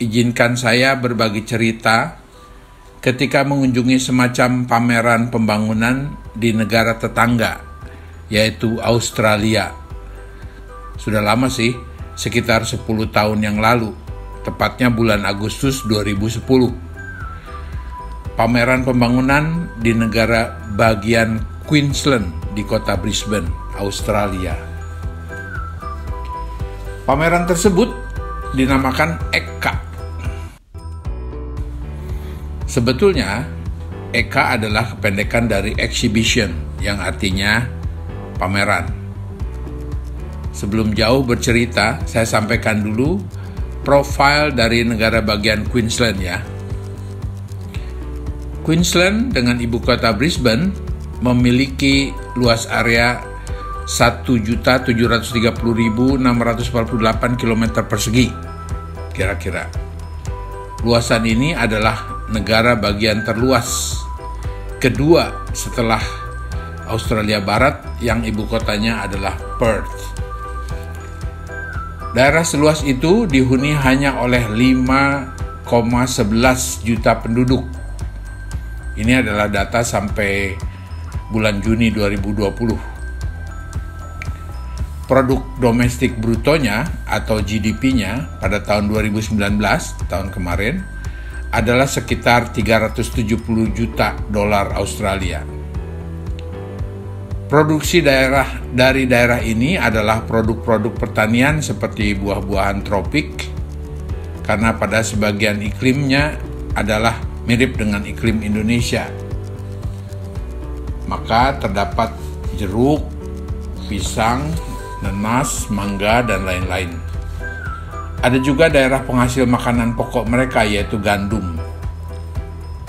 izinkan saya berbagi cerita ketika mengunjungi semacam pameran pembangunan di negara tetangga, yaitu Australia. Sudah lama sih, sekitar 10 tahun yang lalu, tepatnya bulan Agustus 2010. Pameran pembangunan di negara bagian Queensland di kota Brisbane, Australia. Pameran tersebut dinamakan ECCA. Sebetulnya, ECCA adalah kependekan dari exhibition, yang artinya pameran. Sebelum jauh bercerita, saya sampaikan dulu profil dari negara bagian Queensland ya. Queensland dengan ibu kota Brisbane memiliki luas area 1.730.648 km persegi, kira-kira. Luasan ini adalah negara bagian terluas kedua setelah Australia Barat yang ibu kotanya adalah Perth. Daerah seluas itu dihuni hanya oleh 5,11 juta penduduk. Ini adalah data sampai bulan Juni 2020. Produk domestik brutonya atau GDP-nya pada tahun 2019, tahun kemarin, adalah sekitar 370 juta dolar Australia. Produksi dari daerah ini adalah produk-produk pertanian seperti buah-buahan tropik, karena pada sebagian iklimnya adalah mirip dengan iklim Indonesia. Maka terdapat jeruk, pisang, nanas, mangga, dan lain-lain. Ada juga daerah penghasil makanan pokok mereka, yaitu gandum.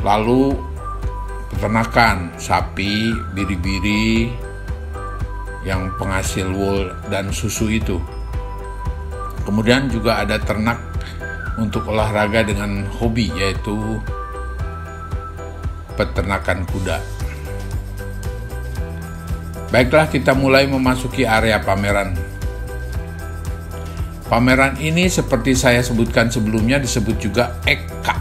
Lalu peternakan, sapi, biri-biri, yang penghasil wool dan susu itu. Kemudian juga ada ternak untuk olahraga dengan hobi, yaitu peternakan kuda. Baiklah, kita mulai memasuki area pameran. Pameran ini seperti saya sebutkan sebelumnya disebut juga ECCA.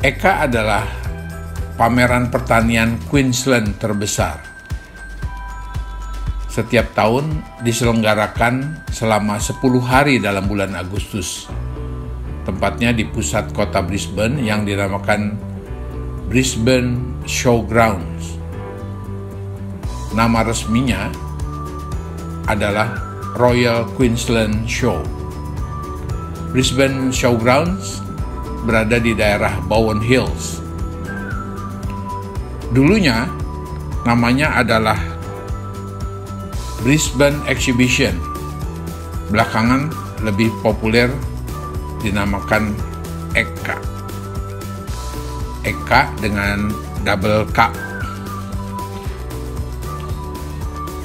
ECCA adalah pameran pertanian Queensland terbesar. Setiap tahun diselenggarakan selama 10 hari dalam bulan Agustus. Tempatnya di pusat kota Brisbane yang dinamakan Brisbane Showgrounds. Nama resminya adalah Royal Queensland Show. Brisbane Showgrounds berada di daerah Bowen Hills. Dulunya namanya adalah Brisbane Exhibition. Belakangan lebih populer dinamakan ECCA. ECCA dengan double K.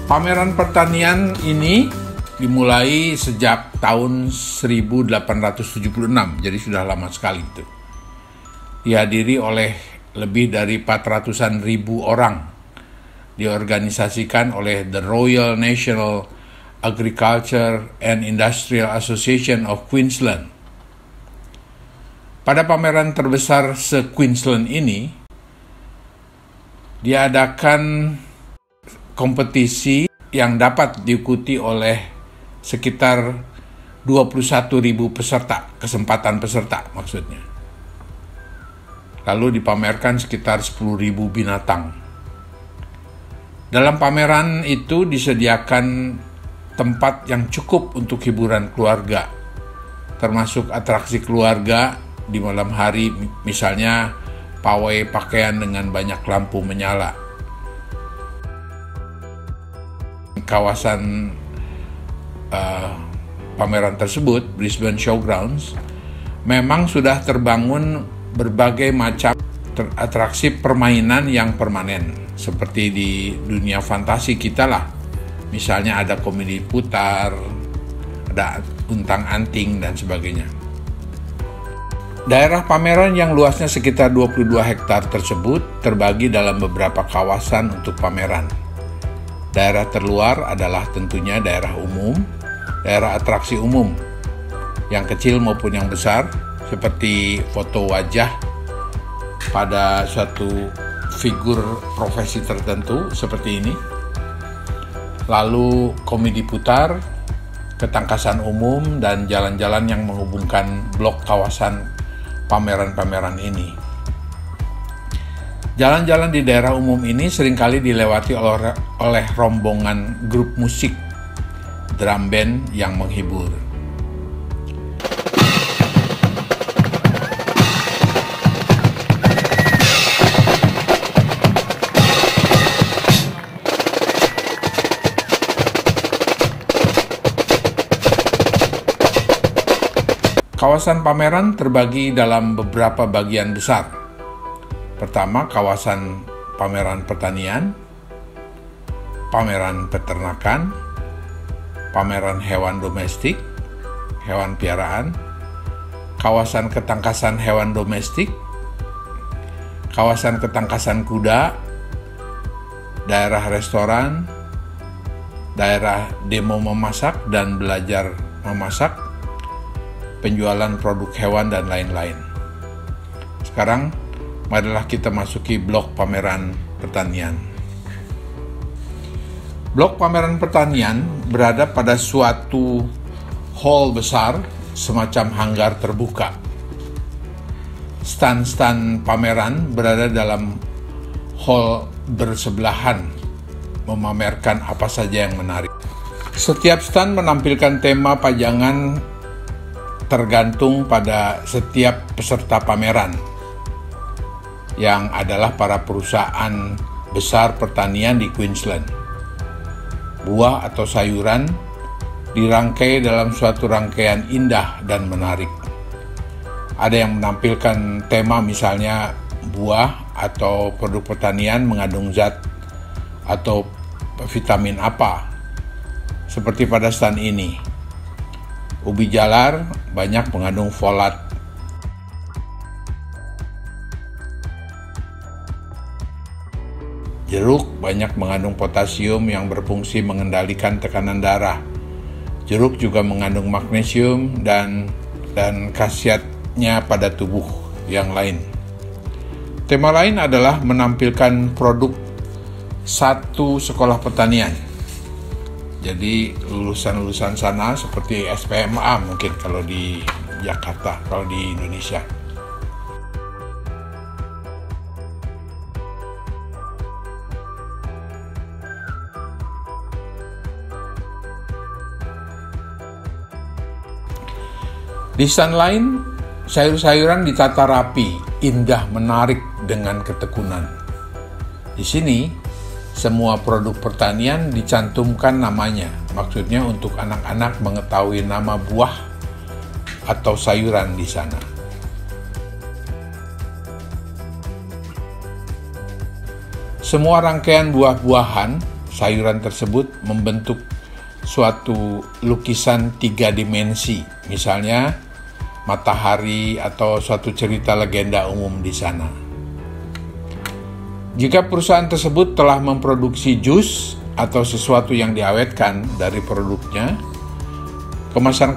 Pameran pertanian ini dimulai sejak tahun 1876, jadi sudah lama sekali itu. Dihadiri oleh lebih dari 400-an ribu orang. Diorganisasikan oleh The Royal National Agriculture and Industrial Association of Queensland. Pada pameran terbesar se-Queensland ini, diadakan kompetisi yang dapat diikuti oleh sekitar 21.000 peserta, kesempatan peserta maksudnya. Lalu dipamerkan sekitar 10.000 binatang. Dalam pameran itu disediakan tempat yang cukup untuk hiburan keluarga, termasuk atraksi keluarga di malam hari, misalnya pawai pakaian dengan banyak lampu menyala. Kawasan pameran tersebut, Brisbane Showgrounds, memang sudah terbangun berbagai macam atraksi permainan yang permanen, seperti di dunia fantasi kita lah. Misalnya ada komedi putar, ada untang-anting, dan sebagainya. Daerah pameran yang luasnya sekitar 22 hektar tersebut terbagi dalam beberapa kawasan untuk pameran. Daerah terluar adalah tentunya daerah umum, daerah atraksi umum. yang kecil maupun yang besar, seperti foto wajah pada suatu figur profesi tertentu seperti ini. Lalu komedi putar, ketangkasan umum, dan jalan-jalan yang menghubungkan blok kawasan pameran-pameran ini. Jalan-jalan di daerah umum ini seringkali dilewati oleh rombongan grup musik, drum band yang menghibur. Kawasan pameran terbagi dalam beberapa bagian besar. Pertama, kawasan pameran pertanian, pameran peternakan, pameran hewan domestik, hewan piaraan, kawasan ketangkasan hewan domestik, kawasan ketangkasan kuda, daerah restoran, daerah demo memasak dan belajar memasak, penjualan produk hewan, dan lain-lain. Sekarang, marilah kita masuki blok pameran pertanian. Blok pameran pertanian berada pada suatu hall besar, semacam hanggar terbuka. Stand-stand pameran berada dalam hall bersebelahan, memamerkan apa saja yang menarik. Setiap stand menampilkan tema pajangan tergantung pada setiap peserta pameran, yang adalah para perusahaan besar pertanian di Queensland. Buah atau sayuran dirangkai dalam suatu rangkaian indah dan menarik. Ada yang menampilkan tema misalnya buah atau produk pertanian mengandung zat atau vitamin apa, seperti pada stand ini. Ubi jalar banyak mengandung folat. Jeruk banyak mengandung potasium yang berfungsi mengendalikan tekanan darah. Jeruk juga mengandung magnesium dan khasiatnya pada tubuh yang lain. Tema lain adalah menampilkan produk satu sekolah pertanian. Jadi lulusan-lulusan sana seperti SPMA mungkin kalau di Jakarta, kalau di Indonesia. Di stand lain, sayur-sayuran ditata rapi, indah, menarik dengan ketekunan. Di sini, semua produk pertanian dicantumkan namanya, maksudnya untuk anak-anak mengetahui nama buah atau sayuran di sana. Semua rangkaian buah-buahan, sayuran tersebut membentuk suatu lukisan 3 dimensi, misalnya matahari atau suatu cerita legenda umum di sana. Jika perusahaan tersebut telah memproduksi jus atau sesuatu yang diawetkan dari produknya,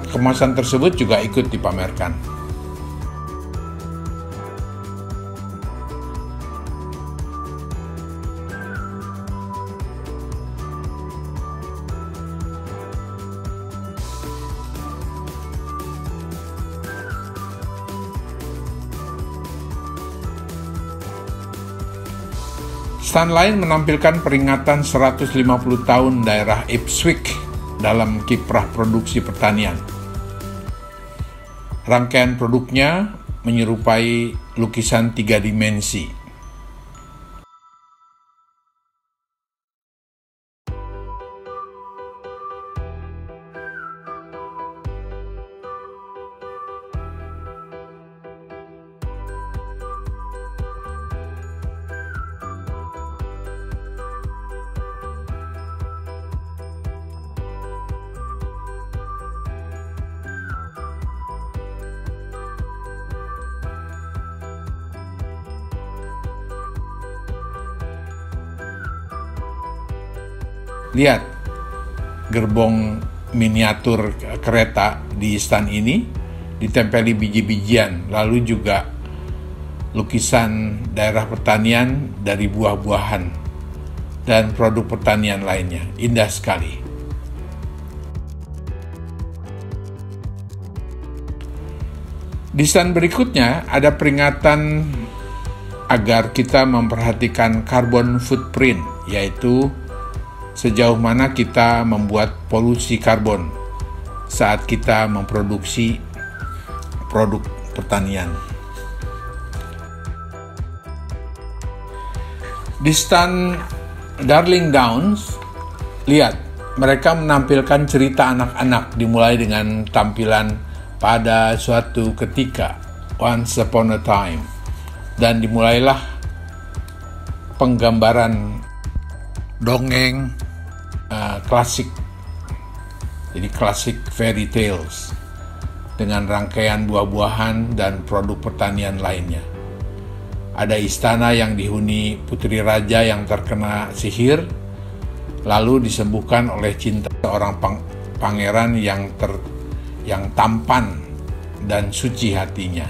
kemasan tersebut juga ikut dipamerkan. Stand lain menampilkan peringatan 150 tahun daerah Ipswich dalam kiprah produksi pertanian. Rangkaian produknya menyerupai lukisan 3 dimensi. Lihat, gerbong miniatur kereta di stand ini ditempeli biji-bijian, lalu juga lukisan daerah pertanian dari buah-buahan dan produk pertanian lainnya. Indah sekali. Di stand berikutnya ada peringatan agar kita memperhatikan carbon footprint, yaitu sejauh mana kita membuat polusi karbon saat kita memproduksi produk pertanian. Di stand Darling Downs, lihat, mereka menampilkan cerita anak-anak dimulai dengan tampilan pada suatu ketika, once upon a time, dan dimulailah penggambaran dongeng klasik, jadi klasik fairy tales dengan rangkaian buah-buahan dan produk pertanian lainnya. Ada istana yang dihuni putri raja yang terkena sihir, lalu disembuhkan oleh cinta seorang pangeran yang tampan dan suci hatinya.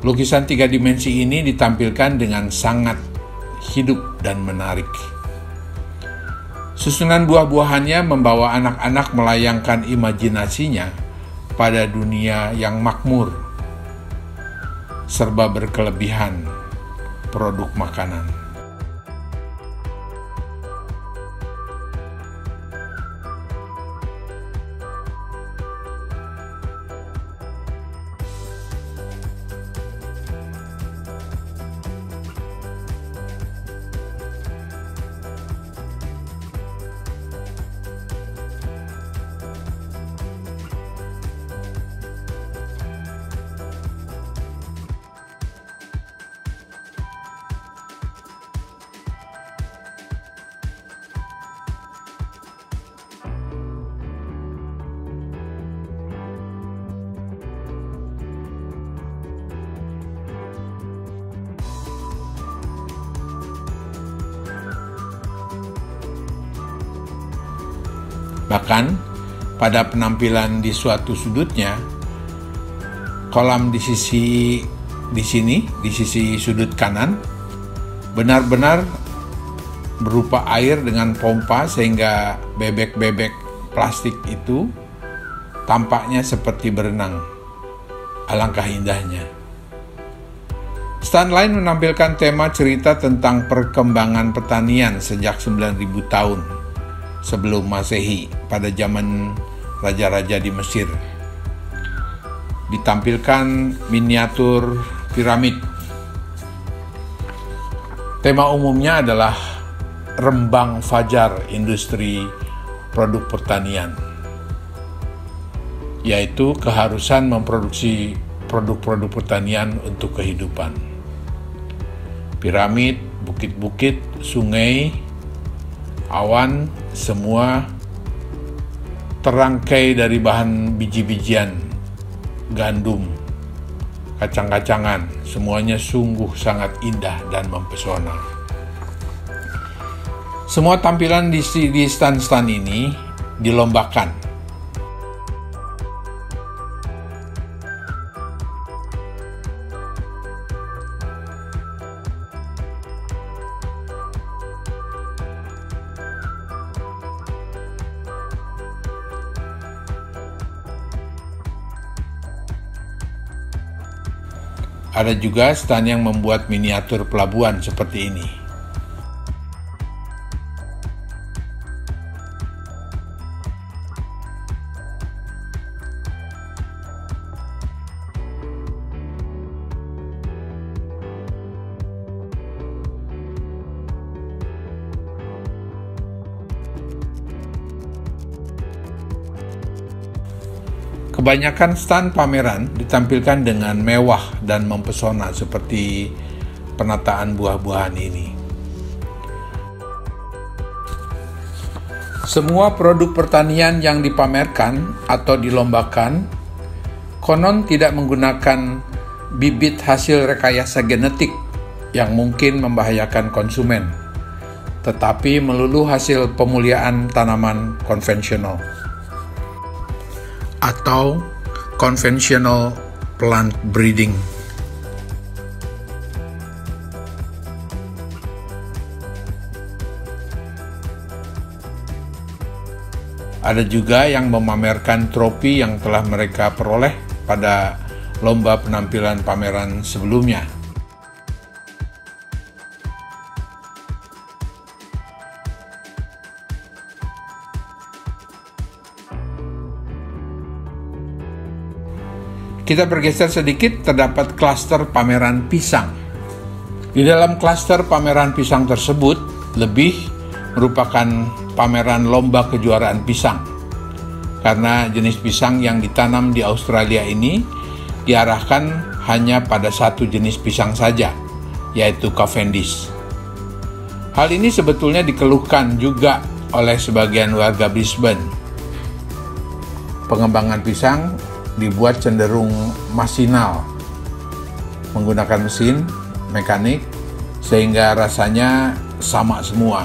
Lukisan 3 dimensi ini ditampilkan dengan sangat hidup dan menarik. Susunan buah-buahannya membawa anak-anak melayangkan imajinasinya pada dunia yang makmur, serba berkelebihan produk makanan. Bahkan pada penampilan di suatu sudutnya, kolam di sisi sudut kanan benar-benar berupa air dengan pompa sehingga bebek-bebek plastik itu tampaknya seperti berenang. Alangkah indahnya. Stand lain menampilkan tema cerita tentang perkembangan pertanian sejak 9.000 tahun sebelum Masehi pada zaman raja-raja di Mesir. Ditampilkan miniatur piramid. Tema umumnya adalah rembang fajar industri produk pertanian, yaitu keharusan memproduksi produk-produk pertanian untuk kehidupan. Piramid, bukit-bukit, sungai, awan, semua terangkai dari bahan biji-bijian, gandum, kacang-kacangan, semuanya sungguh sangat indah dan mempesona. Semua tampilan di stand-stand ini dilombakan. Ada juga stand yang membuat miniatur pelabuhan seperti ini. Kebanyakan stand pameran ditampilkan dengan mewah dan mempesona seperti penataan buah-buahan ini. Semua produk pertanian yang dipamerkan atau dilombakan konon tidak menggunakan bibit hasil rekayasa genetik yang mungkin membahayakan konsumen, tetapi melulu hasil pemuliaan tanaman konvensional atau conventional plant breeding. Ada juga yang memamerkan trofi yang telah mereka peroleh pada lomba penampilan pameran sebelumnya. Kita bergeser sedikit, terdapat klaster pameran pisang. Di dalam klaster pameran pisang tersebut, lebih merupakan pameran lomba kejuaraan pisang. Karena jenis pisang yang ditanam di Australia ini diarahkan hanya pada satu jenis pisang saja, yaitu Cavendish. Hal ini sebetulnya dikeluhkan juga oleh sebagian warga Brisbane. Pengembangan pisang dibuat cenderung masinal, menggunakan mesin mekanik, sehingga rasanya sama semua.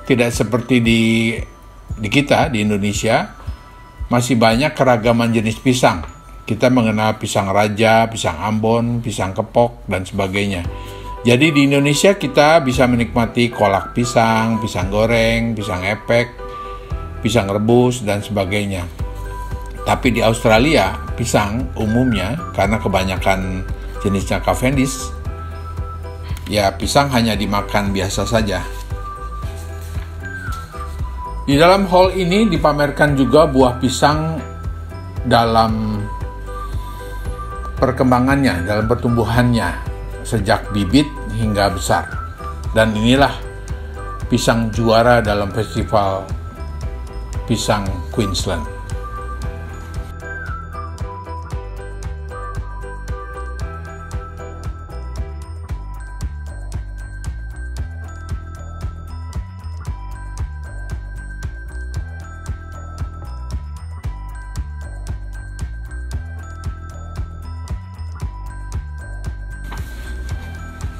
Tidak seperti di kita, di Indonesia, masih banyak keragaman jenis pisang. Kita mengenal pisang raja, pisang ambon, pisang kepok, dan sebagainya. Jadi di Indonesia kita bisa menikmati kolak pisang, pisang goreng, pisang epek, pisang rebus, dan sebagainya. Tapi di Australia, pisang umumnya, karena kebanyakan jenisnya Cavendish, ya pisang hanya dimakan biasa saja. Di dalam hall ini dipamerkan juga buah pisang dalam perkembangannya, dalam pertumbuhannya, sejak bibit hingga besar. Dan inilah pisang juara dalam festival pisang Queensland.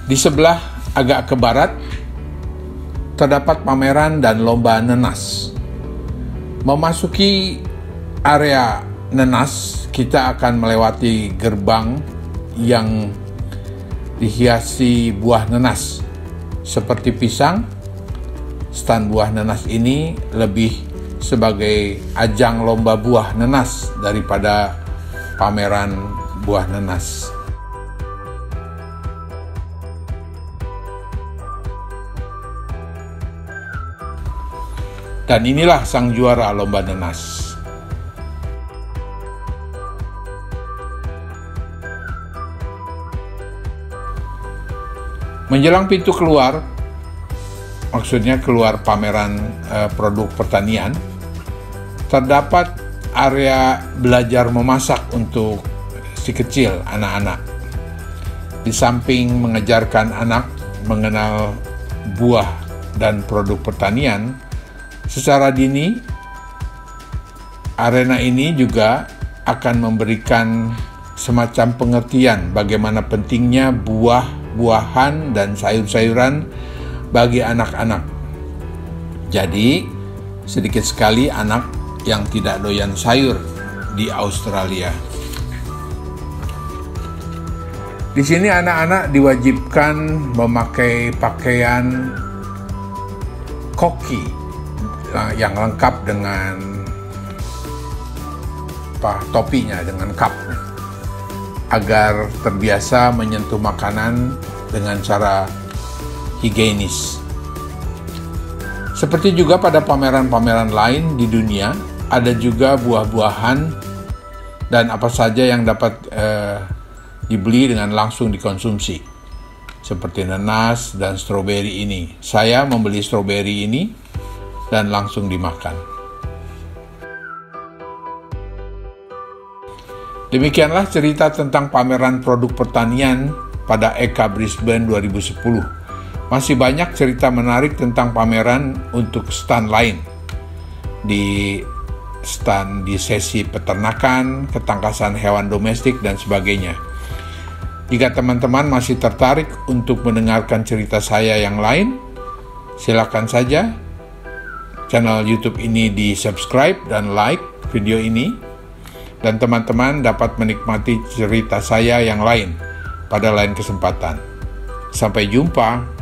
Di sebelah agak ke barat, terdapat pameran dan lomba nenas. Memasuki area nenas, kita akan melewati gerbang yang dihiasi buah nenas. Seperti pisang, stand buah nenas ini lebih sebagai ajang lomba buah nenas daripada pameran buah nenas. Dan inilah sang juara lomba nenas. Menjelang pintu keluar, maksudnya keluar pameran produk pertanian, terdapat area belajar memasak untuk si kecil, anak-anak. Di samping mengajarkan anak mengenal buah dan produk pertanian secara dini, arena ini juga akan memberikan semacam pengertian bagaimana pentingnya buah-buahan dan sayur-sayuran bagi anak-anak. Jadi, sedikit sekali anak yang tidak doyan sayur di Australia. Di sini anak-anak diwajibkan memakai pakaian koki yang lengkap dengan topinya, dengan kapnya, agar terbiasa menyentuh makanan dengan cara higienis. Seperti juga pada pameran-pameran lain di dunia, ada juga buah-buahan dan apa saja yang dapat dibeli dengan langsung dikonsumsi, seperti nanas dan stroberi ini. Saya membeli stroberi ini dan langsung dimakan. Demikianlah cerita tentang pameran produk pertanian pada EKA Brisbane 2010. Masih banyak cerita menarik tentang pameran untuk stand lain. Di sesi peternakan, ketangkasan hewan domestik, dan sebagainya. Jika teman-teman masih tertarik untuk mendengarkan cerita saya yang lain, silakan saja channel YouTube ini di subscribe dan like video ini. dan teman-teman dapat menikmati cerita saya yang lain pada lain kesempatan. Sampai jumpa.